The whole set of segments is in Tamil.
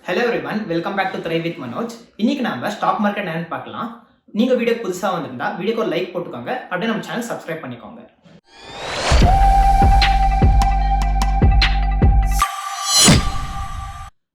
Hello everyone, welcome back to thrive with Manoj. இன்னைக்கு நம்ம ஸ்டாக் மார்க்கெட் என்னன்னு பார்க்கலாம். நீங்க வீடியோ புதுசாக வந்திருந்தா வீடியோக்கு ஒரு லைக் போட்டுக்கோங்க, அப்படியே நம்ம சேனல் சப்ஸ்கிரைப் பண்ணிக்கோங்க.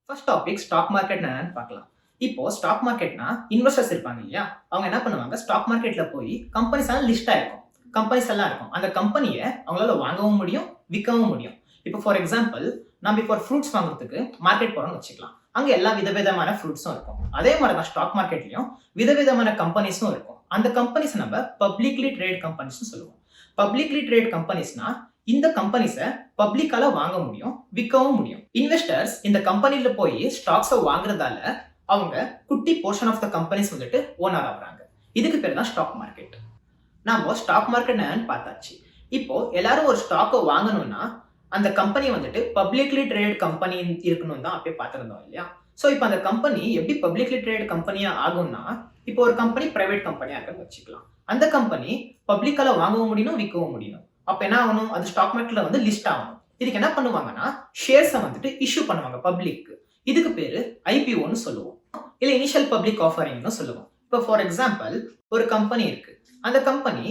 ஃபர்ஸ்ட் டாபிக் ஸ்டாக் மார்க்கெட் என்னன்னு பார்க்கலாம். இப்போ ஸ்டாக் மார்க்கெட்னா இன்வெஸ்டர்ஸ் இருப்பாங்க இல்லையா, அவங்க என்ன பண்ணுவாங்க, ஸ்டாக் மார்க்கெட்ல போய் கம்பெனிஸ் எல்லாம் லிஸ்ட் ஆயிருக்கும், கம்பெனிஸ் எல்லாம் இருக்கும். அந்த கம்பெனியை அவங்களால வாங்கவும் முடியும், விற்கவும் முடியும். இப்போ ஃபார் எக்ஸாம்பிள், நம்ம இப்போ ஒரு ஃப்ரூட்ஸ் வாங்குறதுக்கு மார்க்கெட் போறோம்னு வச்சுக்கலாம். அங்க எல்லா விதவிதமான ஃப்ரூட்ஸும் இருக்கும். அதே மாதிரி தான் ஸ்டாக் மார்க்கெட்லயும் விதவிதமான கம்பெனிஸும் இருக்கும். அந்த கம்பெனிஸ் நம்ம பப்ளிக்லி ட்ரேட் கம்பெனிஸ் சொல்லுவோம். பப்ளிக்லி ட்ரேட் கம்பெனிஸ்னா இந்த கம்பெனிஸை பப்ளிக்கால வாங்க முடியும், விற்கவும் முடியும். இன்வெஸ்டர்ஸ் இந்த கம்பெனில போய் ஸ்டாக்ஸை வாங்குறதால அவங்க குட்டி போர்ஷன் ஆஃப் த கம்பெனிஸ் வந்துட்டு ஓனர் ஆகுறாங்க. இதுக்கு பேர் தான் ஸ்டாக் மார்க்கெட். நாம ஸ்டாக் மார்க்கெட் என்னன்னு பார்த்தாச்சு. இப்போ எல்லாரும் ஒரு ஸ்டாக்கை வாங்கணும்னா அந்த கம்பெனி வந்துட்டு பப்ளிக்லி ட்ரேட் கம்பெனி இருக்கணும் தான் அப்பயே பார்த்துருந்தோம் இல்லையா. ஸோ இப்போ அந்த கம்பெனி எப்படி பப்ளிக்லி ட்ரேட் கம்பெனியா ஆகும்னா, இப்போ ஒரு கம்பெனி பிரைவேட் கம்பெனியா இருக்குன்னு வச்சுக்கலாம். அந்த கம்பெனி பப்ளிக்கால வாங்கவும் முடியும், விற்கவும் முடியும். அப்ப என்ன ஆகணும், அது ஸ்டாக் மார்க்கெட்ல வந்து லிஸ்ட் ஆகணும். இதுக்கு என்ன பண்ணுவாங்கன்னா, ஷேர்ஸை வந்துட்டு இஷ்யூ பண்ணுவாங்க பப்ளிக்கு. இதுக்கு பேரு ஐபிஓன்னு சொல்லுவோம், இல்ல இனிஷியல் பப்ளிக் ஆஃபரிங்னு சொல்லுவோம். இப்போ ஃபார் எக்ஸாம்பிள், ஒரு கம்பெனி இருக்கு. அந்த கம்பெனி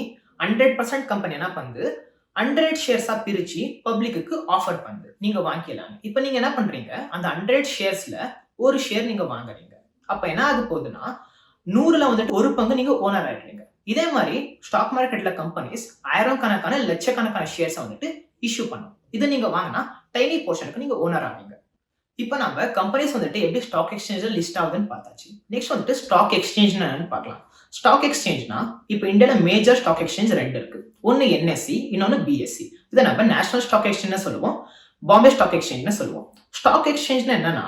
100% கம்பெனி என்ன பண்ணுது, 100 ஷேர்ஸா பிரிச்சு பப்ளிக்கு ஆஃபர் பண்ணுது, நீங்க வாங்கிக்கலாம். இப்போ நீங்க என்ன பண்றீங்க, அந்த 100 ஷேர்ஸ்ல ஒரு ஷேர் நீங்க வாங்குறீங்க. அப்ப என்ன ஆக போகுதுன்னா, 100ல வந்துட்டு ஒரு பங்கு நீங்க ஓனர் ஆயிடுறீங்க. இதே மாதிரி ஸ்டாக் மார்க்கெட்ல கம்பெனிஸ் ஆயிரக்கணக்கான லட்சக்கணக்கான ஷேர்ஸ் வந்துட்டு இஷ்யூ பண்ணும். இதை நீங்க வாங்கினா டைனி போர்ஷனுக்கு நீங்க ஓனர் ஆவீங்க. இப்போ நம்ம கம்பெனிஸ் வந்துட்டு எப்படி ஸ்டாக் எக்ஸ்சேஞ்சில் லிஸ்ட் ஆகுதுன்னு பார்த்தாச்சு. நெக்ஸ்ட் வந்துட்டு ஸ்டாக் எக்ஸ்சேஞ்ச் என்னன்னு பார்க்கலாம். ஸ்டாக் எக்ஸ்சேஞ்ச்னா இப்போ இந்தியால மேஜர் ஸ்டாக் எக்ஸ்சேஞ்ச் 2 இருக்கு. ஒன்னு என்எஸ்சி, இன்னொன்னு பிஎஸ்சி. இதை நம்ம நேஷனல் ஸ்டாக் எக்ஸ்சேஞ்ச் சொல்லுவோம், பாம்பே ஸ்டாக் எக்ஸ்சேஞ்ச் சொல்லுவோம். ஸ்டாக் எக்ஸ்சேஞ்ச்னா என்னன்னா,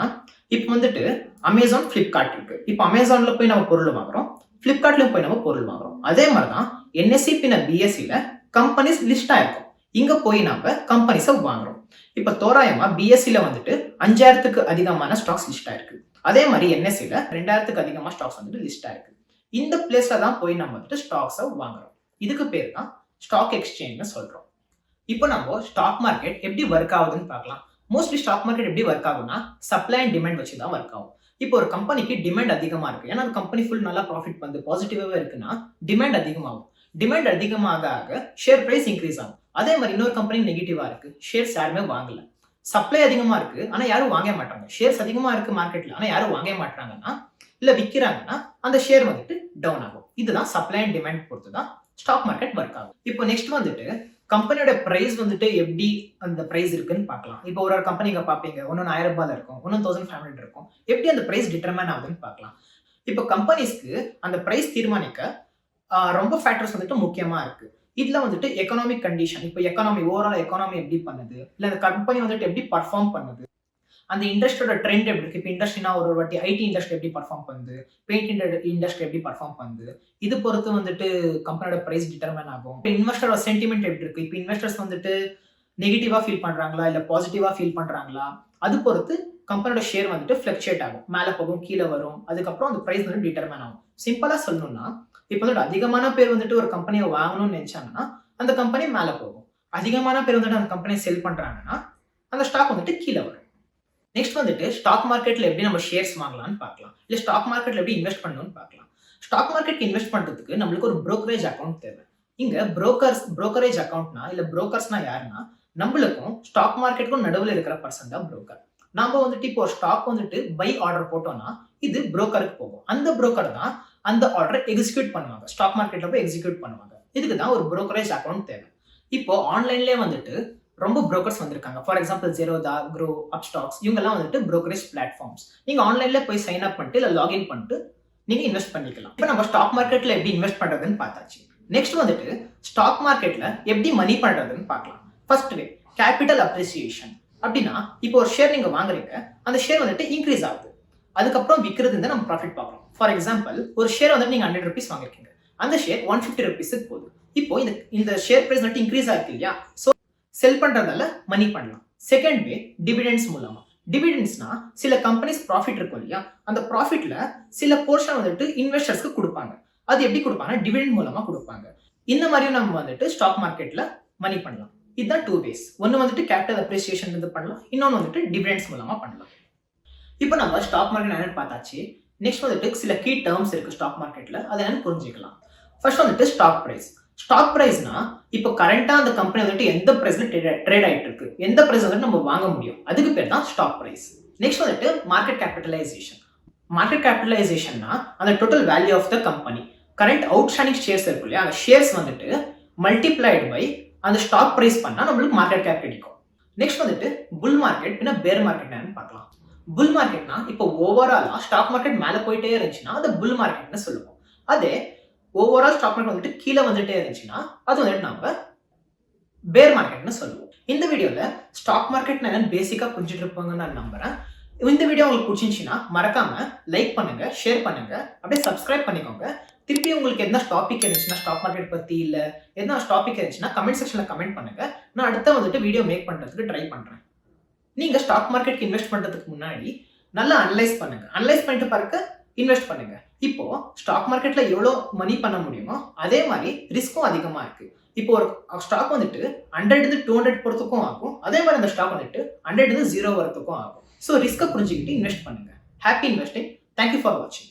இப்போ வந்துட்டு அமேசான், பிளிப்கார்ட் இருக்கு. இப்போ அமேசான்ல போய் நம்ம பொருள் வாங்குறோம், பிளிப்கார்ட்லயும் போய் நம்ம பொருள் வாங்குறோம். அதே மாதிரிதான் என்எஸ்சி பின்ன பிஎஸ்சில கம்பெனிஸ் லிஸ்ட் ஆயிருக்கும். இங்க போய் நம்ம கம்பெனிஸை வாங்குறோம். இப்ப தோராயமா பிஎஸ்சில வந்துட்டு 5000க்கு அதிகமான ஸ்டாக்ஸ் லிஸ்ட் ஆயிருக்கு. அதே மாதிரி என்எஸ்சில 2000க்கு அதிகமான ஸ்டாக்ஸ் வந்துட்டு லிஸ்ட் ஆயிருக்கு. இந்த பிளேஸ்ல தான் போய் நம்ம வந்துட்டு ஸ்டாக்ஸை வாங்குறோம். இதுக்கு பேர் தான் ஸ்டாக் எக்ஸ்சேஞ்ச்னு சொல்றோம். இப்போ நம்ம ஸ்டாக் மார்க்கெட் எப்படி ஒர்க் ஆகுதுன்னு பார்க்கலாம். மோஸ்ட்லி ஸ்டாக் மார்க்கெட் எப்படி ஒர்க் ஆகும்னா, சப்ளை அண்ட் டிமாண்ட் வச்சு தான் ஒர்க் ஆகும். இப்போ ஒரு கம்பெனிக்கு டிமாண்ட் அதிகமா இருக்கு, ஏன்னா அந்த கம்பெனி ஃபுல் நல்லா ப்ராஃபிட் வந்து பாசிட்டிவாவே இருக்குன்னா டிமாண்ட் அதிகமாகும். டிமாண்ட் அதிகமாக ஆக ஷேர் பிரைஸ் இன்க்ரீஸ் ஆகும். அதே மாதிரி இன்னொரு கம்பெனி நெகட்டிவா இருக்கு, ஷேர்ஸ் யாருமே வாங்கல. சப்ளை அதிகமா இருக்கு, ஆனா யாரும் வாங்க மாட்டாங்க. ஷேர்ஸ் அதிகமா இருக்கு மார்க்கெட்ல, ஆனா யாரும் வாங்க மாட்டாங்கன்னா, இல்ல விற்கிறாங்கன்னா அந்த ஷேர் வந்துட்டு டவுன் ஆகும். இதுதான் சப்ளை அண்ட் டிமாண்ட் பொறுத்து தான் ஸ்டாக் மார்க்கெட் ஒர்க் ஆகும். இப்போ நெக்ஸ்ட் வந்துட்டு கம்பெனியோட பிரைஸ் வந்துட்டு எப்படி அந்த பிரைஸ் இருக்குன்னு பார்க்கலாம். இப்போ ஒரு கம்பெனிங்க பார்ப்பீங்க, ஒன்னு 1000 ரூபாய் இருக்கும், ஒன்னு 1500 இருக்கும். எப்படி அந்த பிரைஸ் டிட்டர்மைன் ஆகுதுன்னு பார்க்கலாம். இப்போ கம்பெனிஸ்க்கு அந்த பிரைஸ் தீர்மானிக்க ரொம்ப ஃபேக்டர்ஸ் வந்துட்டு முக்கியமா இருக்கு. இதுல வந்துட்டு எக்கனாமிக் கண்டிஷன், இப்போ எக்கானமி ஓவரால் எக்கானமி எப்படி பண்ணுது, இல்ல அந்த கம்பெனி வந்துட்டு எப்படி பர்ஃபார்ம் பண்ணுது, அந்த இண்டஸ்ட்ரியோட ட்ரெண்ட் எப்படி இருக்கு. இப்போ இண்டஸ்ட்ரினா ஒரு வாட்டி ஐடி இண்டஸ்ட்ரி எப்படி பர்ஃபார்ம் பண்ணுது, பெயிண்ட் இண்டஸ்ட்ரி எப்படி பர்ஃபார்ம் பண்ணுது, இது பொறுத்து வந்துட்டு கம்பெனியோட பிரைஸ் டிட்டர்மைன் ஆகும். இப்போ இன்வெஸ்டரோட சென்டிமெண்ட் எப்படி இருக்கு, இப்போ இன்வெஸ்டர்ஸ் வந்துட்டு நெகட்டிவா ஃபீல் பண்றாங்களா இல்ல பாசிட்டிவா ஃபீல் பண்றாங்களா, அது பொறுத்து கம்பெனியோட ஷேர் வந்துட்டு ஃபிளக்சுவேட் ஆகும், மேல போகும், கீழே வரும். அதுக்கப்புறம் அந்த பிரைஸ் வந்து டிட்டர்மைன் ஆகும். சிம்பிளா சொல்லணும்னா, இப்போ வந்துட்டு அதிகமான பேர் வந்துட்டு ஒரு கம்பெனியை வாங்கணும்னு நினைச்சாங்கன்னா அந்த கம்பெனி மேல போகும். அதிகமான பேர் வந்துட்டு அந்த கம்பெனியை செல் பண்றாங்கன்னா அந்த ஸ்டாக் வந்துட்டு கீழே வரும். நெக்ஸ்ட் வந்துட்டு ஸ்டாக் மார்க்கெட்ல எப்படி நம்ம ஷேர்ஸ் வாங்கலாம்னு பார்க்கலாம், இல்ல ஸ்டாக் மார்க்கெட்ல எப்படி இன்வெஸ்ட் பண்ணணும்னு பார்க்கலாம். ஸ்டாக் மார்க்கெட் இன்வெஸ்ட் பண்றதுக்கு நம்மளுக்கு ஒரு brokerage அக்கௌண்ட் தேவை. இங்க brokerage அக்கௌண்ட்னா இல்ல புரோக்கர்ஸ்னா யாருன்னா, நம்மளுக்கும் ஸ்டாக் மார்க்கெட்டுக்கும் நடுவில் இருக்கிற பர்சன் தான் புரோக்கர். நம்ம வந்துட்டு இப்போ ஸ்டாக் வந்துட்டு பை ஆர்டர் போட்டோம்னா இது புரோக்கருக்கு போகும். அந்த புரோக்கர் தான் அந்த ஆர்டரை எக்ஸிக்யூட் பண்ணுவாங்க, ஸ்டாக் மார்க்கெட்ல போய் எக்ஸிக்யூட் பண்ணுவாங்க. இதுக்கு தான் ஒரு brokerage அக்கௌண்ட் தேவை. இப்போ ஆன்லைன்லேயே வந்துட்டு ரொம்ப புரோக்கர்ஸ் வந்திருக்காங்க. For example Zerodha, grow, Upstox, இவங்கெல்லாம் வந்துட்டு brokerage பிளாட்ஃபார்ம்ஸ். நீங்க ஆன்லைன்ல போய் சைன் அப் பண்ணிட்டு இல்ல லாகின் பண்ணிட்டு நீங்க இன்வெஸ்ட் பண்ணிக்கலாம். இப்போ நம்ம ஸ்டாக் மார்க்கெட்ல எப்படி இன்வெஸ்ட் பண்றதுன்னு பார்த்தாச்சு. நெக்ஸ்ட் வந்துட்டு ஸ்டாக் மார்க்கெட்ல எப்படி மணி பண்றதுன்னு பார்க்கலாம். ஃபர்ஸ்ட் வே கேபிட்டல் அப்ரிசியேஷன். அப்படின்னா இப்போ ஒரு ஷேர் நீங்க வாங்குறீங்க, அந்த ஷேர் வந்துட்டு இன்க்ரீஸ் ஆகுது, அதுக்கப்புறம் விற்கிறது நம்ம ப்ராஃபிட் பார்க்கலாம். ஃபார் எக்ஸாம்பிள், ஒரு ஷேர் வந்துட்டு நீங்க 100 rupees வாங்கிருக்கீங்க, அந்த ஷேர் 150 rupeesக்கு போகுது. இப்போ இந்த ஷேர் பிரைஸ் வந்துட்டு இன்க்ரீஸ் ஆயிருக்கு இல்லையா, ஸோ செல் பண்றதால மணி பண்ணலாம். செகண்ட் வே டிவிடெண்ட்ஸ் மூலமா. டிவிடெண்ட்ஸ்னா சில கம்பெனிஸ் ப்ராஃபிட் இருக்கும் இல்லையா, அந்த ப்ராஃபிட்ல சில போர்ஷன் வந்துட்டு இன்வெஸ்டர்ஸ்க்கு கொடுப்பாங்க. அது எப்படி கொடுப்பாங்க, டிவிடெண்ட் மூலமா கொடுப்பாங்க. இந்த மாதிரியும் நம்ம வந்துட்டு ஸ்டாக் மார்க்கெட்ல மணி பண்ணலாம். இதுதான் 2 ways. ஒன்னு வந்துட்டு கேபிட்டல் அப்ரிசியேஷன் பண்ணலாம், இன்னொன்னு வந்துட்டு டிவிடெண்ட்ஸ் மூலமா பண்ணலாம். இப்போ நம்ம ஸ்டாக் மார்க்கெட் என்னன்னு பார்த்தாச்சு. நெக்ஸ்ட் வந்துட்டு சில கீ டேர்ம்ஸ் இருக்கு ஸ்டாக் மார்க்கெட்ல. அதை என்னன்னு புரிஞ்சுக்கலாம். ஃபர்ஸ்ட் வந்துட்டு ஸ்டாக் பிரைஸ். ஸ்டாக் பிரைஸ்னா இப்போ கரண்டா அந்த கம்பெனி வந்துட்டு எந்த பிரைஸ்ல ட்ரேட் ஆயிட்டு இருக்கு, எந்த பிரைஸ் வந்துட்டு நம்ம வாங்க முடியும், அதுக்கு பேர் தான் ஸ்டாக் பிரைஸ். நெக்ஸ்ட் வந்துட்டு மார்க்கெட் கேபிட்டலைசேஷன். மார்க்கெட் கேபிட்டலைசேஷன்னா அந்த total value of the company, current outstanding shares இருக்கு இல்லையா, அந்த ஷேர்ஸ் வந்துட்டு மல்டிப்ளைடு பை அந்த ஸ்டாக் பிரைஸ் பண்ணா நம்மளுக்கு மார்க்கெட் கேப் கிடைக்கும். நெக்ஸ்ட் வந்துட்டு புல் மார்க்கெட் பின்ன பேர் மார்க்கெட் என்னன்னு பார்க்கலாம். புல் மார்க்கெட்னா இப்போ ஓவராலா ஸ்டாக் மார்க்கெட் மேல போயிட்டே இருந்துச்சுன்னா அது புல் மார்க்கெட்னு சொல்லுவோம். அதே ஓவரால் ஸ்டாக் மார்க்கெட் வந்துட்டு கீழே வந்துட்டே இருந்துச்சுன்னா அது வந்துட்டு நம்ம பேர் மார்க்கெட்னு சொல்லுவோம். இந்த வீடியோல ஸ்டாக் மார்க்கெட் என்னன்னு பேசிக்கா புரிஞ்சுட்டு இருப்பாங்கன்னு நான் நம்புறேன். இந்த வீடியோ உங்களுக்கு பிடிச்சிருந்துச்சுன்னா மறக்காம லைக் பண்ணுங்க, ஷேர் பண்ணுங்க, அப்படியே சப்ஸ்கிரைப் பண்ணிக்கோங்க. திருப்பி உங்களுக்கு எந்த டாபிக் இருந்துச்சுன்னா ஸ்டாக் மார்க்கெட் பத்தி இல்ல எந்த டாபிக் இருந்துச்சுன்னா கமெண்ட் செக்ஷன்ல கமெண்ட் பண்ணுங்க. நான் அடுத்த வந்துட்டு வீடியோ மேக் பண்றதுக்கு ட்ரை பண்றேன். நீங்க ஸ்டாக் மார்க்கெட்க்கு இன்வெஸ்ட் பண்றதுக்கு முன்னாடி நல்லா அனலைஸ் பண்ணுங்க. அனலைஸ் பண்ணிட்டு பிறகு இன்வெஸ்ட் பண்ணுங்க. இப்போ ஸ்டாக் மார்க்கெட்ல எவ்வளவு மணி பண்ண முடியுமோ அதே மாதிரி ரிஸ்க்கும் அதிகமா இருக்கு. இப்போ ஒரு ஸ்டாக் வந்துட்டு 100 200 போறதுக்கும் ஆகும், அதே மாதிரி அந்த ஸ்டாக் வந்துட்டு 100 0 வரதுக்கும் ஆகும். ஸோ ரிஸ்க்கை புரிஞ்சுக்கிட்டு இன்வெஸ்ட் பண்ணுங்க. Happy investing. தேங்க்யூ ஃபார் வாட்சிங்.